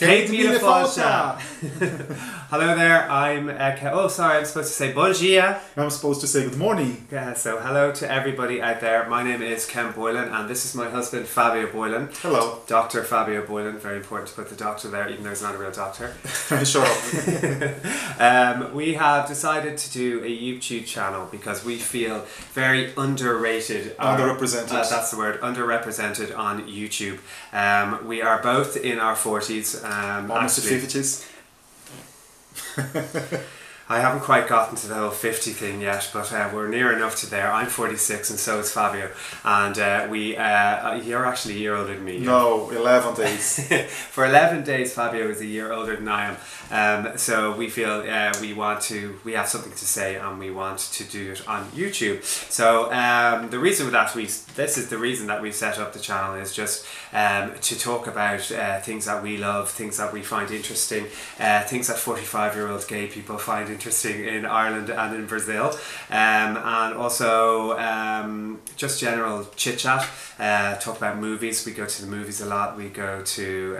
Kate Milefota. Hello there, I'm oh sorry, I'm supposed to say bonjour. I'm supposed to say good morning. So hello to everybody out there. My name is Ken Boylan and this is my husband Fabio Boylan. Hello. Dr. Fabio Boylan, very important to put the doctor there even though he's not a real doctor. Shut up. We have decided to do a YouTube channel because we feel very underrated. Underrepresented. That's the word, underrepresented on YouTube. We are both in our 40s. Almost the 50s. I haven't quite gotten to the whole 50 thing yet, but we're near enough to there. I'm 46 and so is Fabio. And you're actually a year older than me. No, 11 days. For 11 days Fabio is a year older than I am. So we feel we have something to say and we want to do it on YouTube. So the reason this is the reason that we set up the channel is just to talk about things that we love, things that we find interesting, things that 45-year-old gay people find interesting in Ireland and in Brazil, and also just general chit chat, talk about movies. We go to the movies a lot, we like to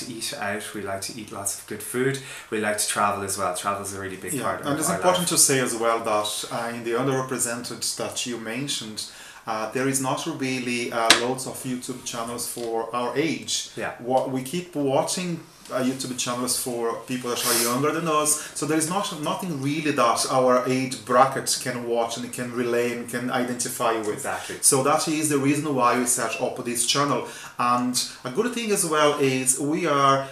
eat out, we like to eat lots of good food, we like to travel as well. Travel is a really big part of our life. And it's important to say as well that in the underrepresented that you mentioned, there is not really loads of YouTube channels for our age. Yeah. We keep watching YouTube channels for people that are younger than us, so there is nothing really that our age bracket can watch and can relay and can identify with. Exactly. So that is the reason why we set up this channel. And a good thing as well is we are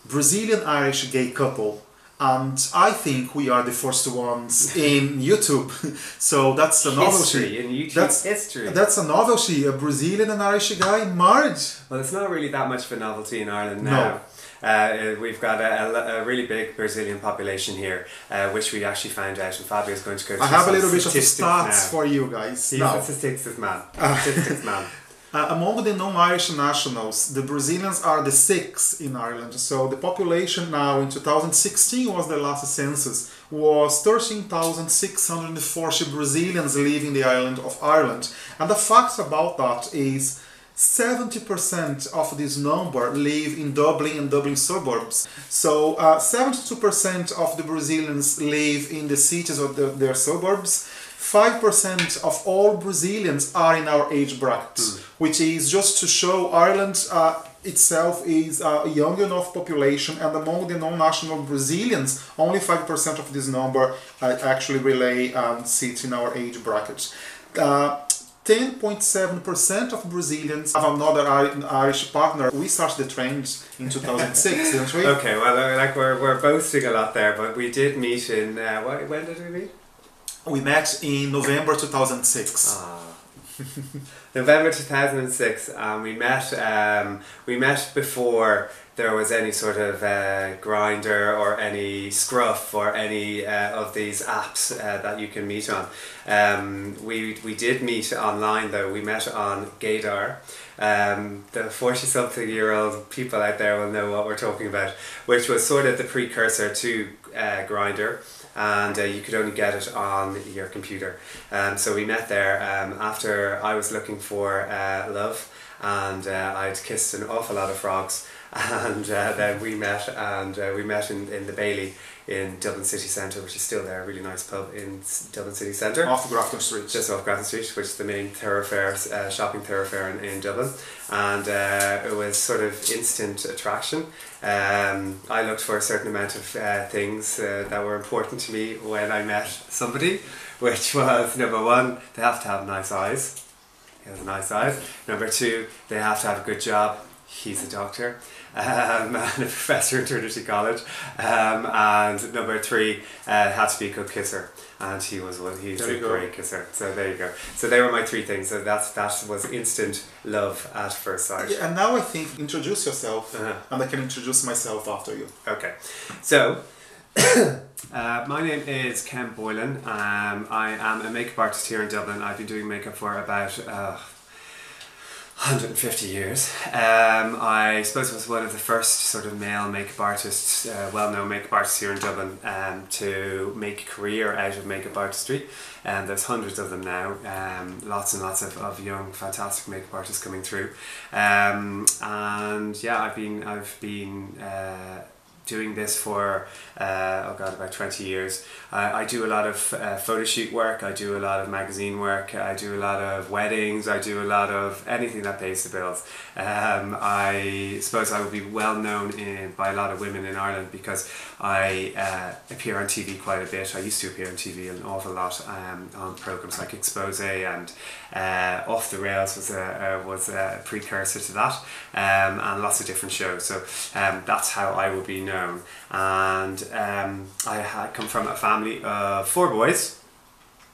Brazilian-Irish gay couple. And I think we are the first ones in YouTube, so that's a novelty. In YouTube history. That's a novelty. A Brazilian and Irish guy married. Well, it's not really that much of a novelty in Ireland now. No. We've got a really big Brazilian population here, which we actually found out, and Fabio's going to go through. I have a little bit of stats now for you guys. He's a statistics man. Statistics man. Among the non-Irish nationals, the Brazilians are the 6th in Ireland. So the population now in 2016 was the last census, was 13,640 Brazilians living the island of Ireland. And the fact about that is 70% of this number live in Dublin and Dublin suburbs. So 72% of the Brazilians live in the cities of their suburbs. 5% of all Brazilians are in our age bracket, which is just to show Ireland itself is a young enough population, and among the non-national Brazilians, only 5% of this number actually sit in our age bracket. 10.7% of Brazilians have another Irish partner. We started the trend in 2006, didn't we? Okay, well, we're boasting a lot there, but we did meet in, when did we meet? We met in November 2006. November 2006, and we met before there was any sort of Grindr or any Scruff or any of these apps that you can meet on. We did meet online though. We met on Gaydar. The 40-something-year-old people out there will know what we're talking about, which was sort of the precursor to Grindr. And you could only get it on your computer. So we met there after I was looking for love, and I'd kissed an awful lot of frogs, and then we met, and we met in the Bailey in Dublin City Centre, which is still there, a really nice pub in Dublin City Centre. Off Grafton Street. Just off Grafton Street, which is the main thoroughfare, shopping thoroughfare in Dublin. And it was sort of instant attraction. I looked for a certain amount of things that were important to me when I met somebody, which was, number one, they have to have nice eyes. He has nice eyes. Number two, they have to have a good job. He's a doctor and a professor in Trinity College. And number three, had to be a good kisser. And he was one. He's a great kisser. So there you go. So they were my three things. So that was instant love at first sight. Yeah, and now I think introduce yourself, and I can introduce myself after you. Okay. So my name is Ken Boylan. I am a makeup artist here in Dublin. I've been doing makeup for about 150 years. I suppose I was one of the first sort of male makeup artists, well-known makeup artists here in Dublin, to make a career out of makeup artistry. And there's hundreds of them now, lots and lots of young, fantastic makeup artists coming through. And yeah, I've been doing this for about 20 years. I do a lot of photo shoot work, I do a lot of magazine work, I do a lot of weddings, I do a lot of anything that pays the bills. I suppose I would be well known by a lot of women in Ireland because I appear on TV quite a bit. I used to appear on TV an awful lot on programmes like Expose and Off the Rails was a precursor to that, and lots of different shows. So that's how I will be known. And I come from a family of 4 boys.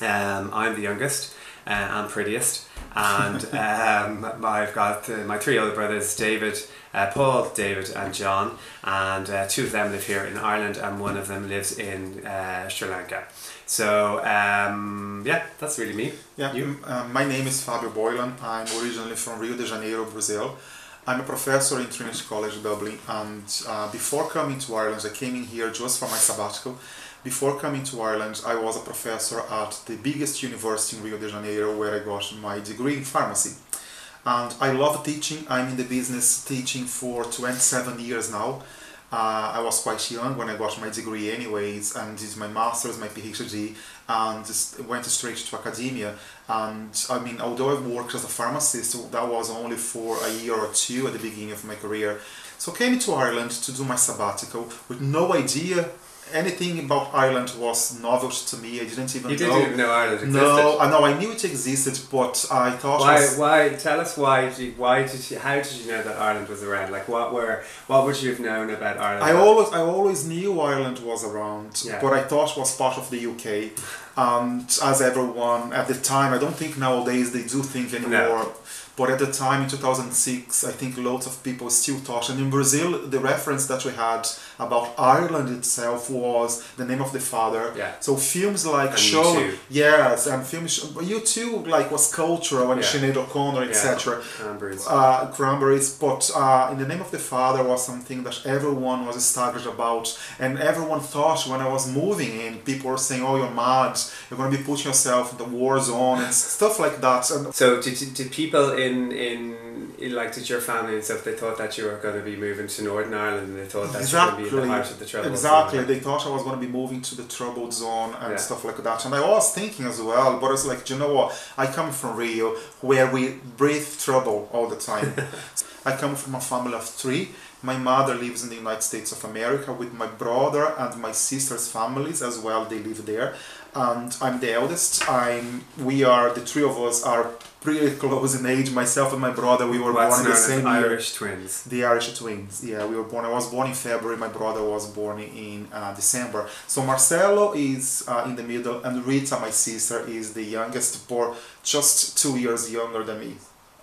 I'm the youngest and prettiest, and I've got my 3 older brothers, David, Paul, David and John, and 2 of them live here in Ireland and 1 of them lives in Sri Lanka. So yeah, that's really me. Yeah, my name is Fabio Boylans. I'm originally from Rio de Janeiro, Brazil. I'm a professor in Trinity College Dublin, and before coming to Ireland, I came in here just for my sabbatical. Before coming to Ireland, I was a professor at the biggest university in Rio de Janeiro, where I got my degree in pharmacy. And I love teaching. I'm in the business teaching for 27 years now. I was quite young when I got my degree anyways, and did my master's, my PhD, and just went straight to academia. And I mean, although I worked as a pharmacist, that was only for a year or 2 at the beginning of my career. So I came to Ireland to do my sabbatical with no idea. Anything about Ireland was novel to me. I didn't even know. You didn't even know Ireland existed? No, I knew it existed, but I thought... Why? Tell us how did you know that Ireland was around? Like, what would you have known about Ireland? I always knew Ireland was around, yeah. But I thought it was part of the UK. As everyone at the time, I don't think nowadays they do think anymore. No. But at the time in 2006, I think lots of people still thought. And in Brazil, the reference that we had about Ireland itself was the name of the father. Yeah. So films like and show, yes, and films U2 like was cultural and Sinead O'Connor, etc. Cranberries. But in the name of the father was something that everyone was staggered about, and everyone thought when I was moving in, people were saying, "Oh, you're mad. You're going to be putting yourself in the war zone," and stuff like that. And so did people did your family and stuff, they thought that you were going to be moving to Northern Ireland, and they thought that you were going to be in the heart of the troubled zone? Zone. They thought I was going to be moving to the troubled zone and stuff like that. And I was thinking as well, but I was like, do you know what? I come from Rio, where we breathe trouble all the time. I come from a family of 3. My mother lives in the United States of America with my brother and my sister's families as well. They live there, and I'm the eldest. The 3 of us are pretty close in age. Myself and my brother, we were born in the same year. Irish twins. The Irish twins. Yeah, we were born. I was born in February. My brother was born in December. So Marcelo is in the middle, and Rita, my sister, is the youngest, but just 2 years younger than me.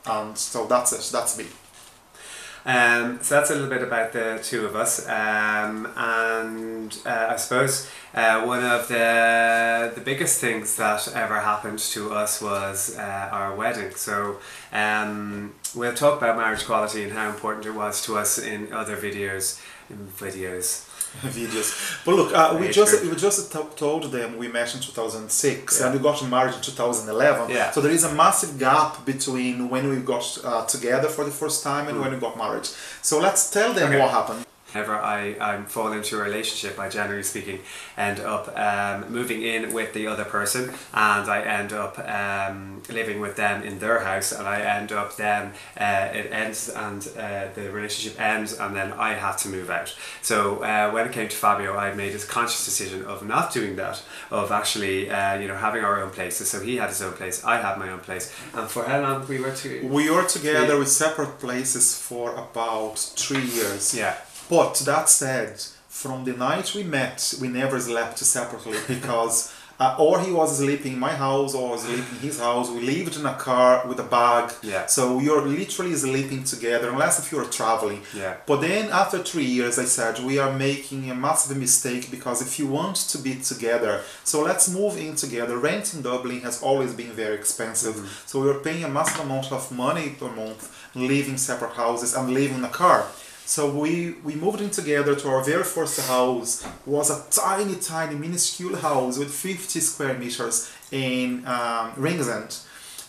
And so that's it. That's me. So that's a little bit about the 2 of us, and I suppose one of the biggest things that ever happened to us was our wedding. So we'll talk about marriage equality and how important it was to us in other videos. But look, we just told them we met in 2006 and we got married in 2011. Yeah. So there is a massive gap between when we got together for the first time and when we got married. So let's tell them what happened. Whenever I fall into a relationship, I generally speaking end up moving in with the other person, and I end up living with them in their house, and I end up then it ends and the relationship ends, and then I had to move out. So when it came to Fabio, I made a conscious decision of not doing that, of actually having our own places. So he had his own place, I had my own place, and for how long we were together? We were together with separate places for about 3 years. Yeah. But that said, from the night we met, we never slept separately because Or he was sleeping in my house or sleeping in his house. We lived in a car with a bag. Yeah. So you're literally sleeping together unless if you're traveling. Yeah. But then after 3 years I said we are making a massive mistake, because if you want to be together, so let's move in together. Rent in Dublin has always been very expensive. So we were paying a massive amount of money per month, living separate houses and living in a car. So we moved in together to our very first house. It was a tiny minuscule house with 50 square meters in Ringsend,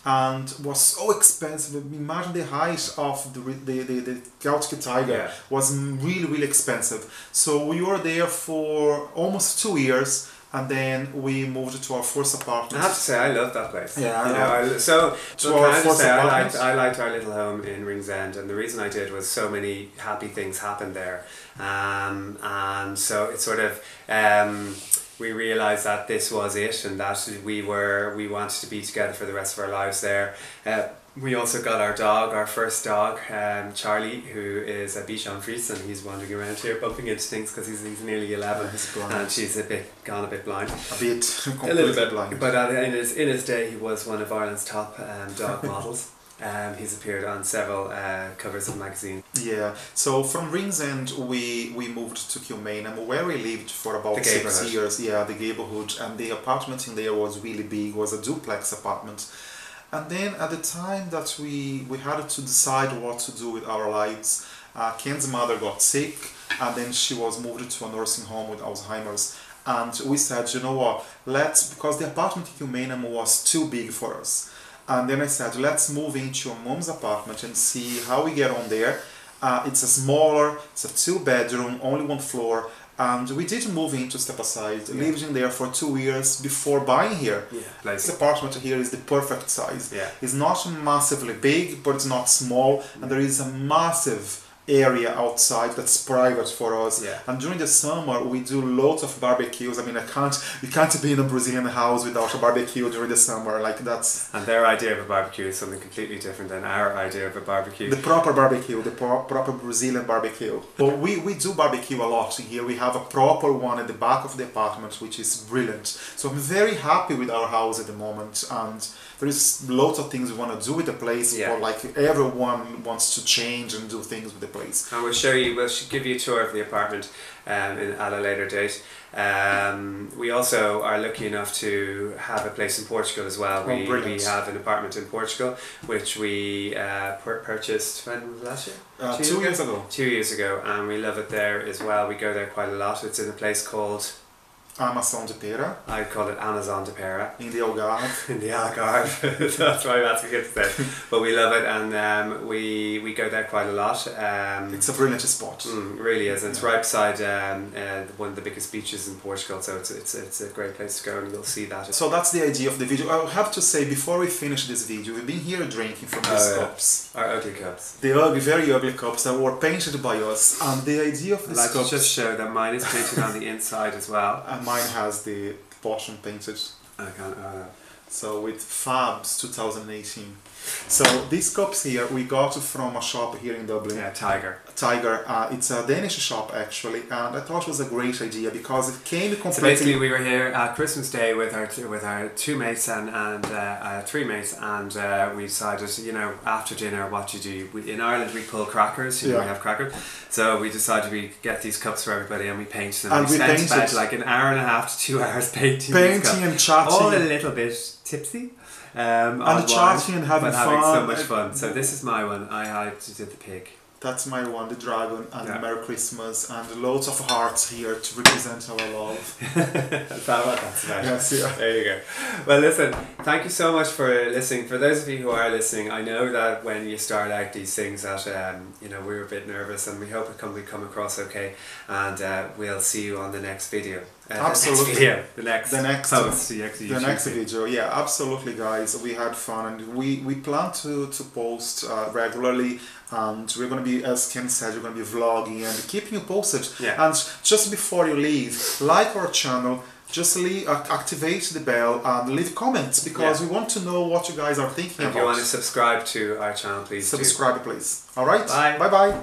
and was so expensive. Imagine the height of the Celtic Tiger was really expensive. So we were there for almost 2 years. And then we moved to our first apartment. I have to say, I love that place. Yeah, you know. I liked our little home in Ringsend, and the reason I did was so many happy things happened there, and so it sort of we realised that this was it, and that we wanted to be together for the rest of our lives there. We also got our dog, our first dog, Charlie, who is a Bichon Frise, and he's wandering around here bumping into things because he's nearly 11, and she's gone a bit blind. A little bit blind. But in his day, he was one of Ireland's top dog models. He's appeared on several covers of magazines. Yeah, so from Ringsend we moved to Kilmainham, where we lived for about 6 years. Yeah, the neighborhood, and the apartment in there was really big, was a duplex apartment. And then at the time that we had to decide what to do with our lives, Ken's mother got sick, and then she was moved to a nursing home with Alzheimer's. And we said, you know what, because the apartment in Kilmainham was too big for us. And then I said, let's move into your mom's apartment and see how we get on there. It's a 2-bedroom, only 1 floor. And we did move into Step Aside, lived in there for 2 years before buying here. This apartment here is the perfect size. It's not massively big, but it's not small, and there is a massive area outside that's private for us. And during the summer we do lots of barbecues. I mean, you can't be in a Brazilian house without a barbecue during the summer. Like, that's... And their idea of a barbecue is something completely different than our idea of a barbecue. The proper barbecue, the proper Brazilian barbecue. But we do barbecue a lot in here. We have a proper one at the back of the apartment, which is brilliant. So I'm very happy with our house at the moment, and there is lots of things we want to do with the place. But like, everyone wants to change and do things with the place. And we'll give you a tour of the apartment at a later date. We also are lucky enough to have a place in Portugal as well. We have an apartment in Portugal, which we purchased, when was last year? 2 years ago. 2 years ago, and we love it there as well. We go there quite a lot. It's in a place called Amazon de Pera. I call it Amazon de Pera. In the Algarve. In the Algarve. That's why that's what it's there. But we love it, and we go there quite a lot. It's a brilliant spot. Really is. It's right beside one of the biggest beaches in Portugal, so it's a great place to go, and you'll see that. So that's the idea of the video. I have to say, before we finish this video, we've been here drinking from these cups. Our ugly cups. The ugly, very ugly cups that were painted by us, and the idea of this cup... I'd like to just show that mine is painted on the inside as well. And mine has the bottom painted. I can't. So with Fabs 2018. So these cups here we got from a shop here in Dublin. Yeah, Tiger. It's a Danish shop actually, and I thought it was a great idea because it came completely... So basically we were here at Christmas Day with our 2 mates and 3 mates, and we decided, you know, after dinner, what you do. In Ireland we pull crackers, you know, we have crackers. So we decided we get these cups for everybody and we paint them. And we spent about like an hour and a half to 2 hours painting these cups. And chatting. All a little bit tipsy. And chatting and having fun. So much fun. So this is my one. I did the pig. That's my one, the dragon, and Merry Christmas, and loads of hearts here to represent our love. Is that what that's about? Yes, yeah. There you go. Well, listen, thank you so much for listening. For those of you who are listening, I know that when you start out these things that, you know, we were a bit nervous, and we hope we come across okay, and we'll see you on the next video. Absolutely. The next post, the next video. Yeah, absolutely, guys. We had fun, and we plan to post regularly, and we're going to be, as Ken said, we're going to be vlogging and keeping you posted. And just before you leave, like our channel, just activate the bell and leave comments, because we want to know what you guys are thinking about. If you want to subscribe to our channel, please subscribe, please. All right. Bye. Bye.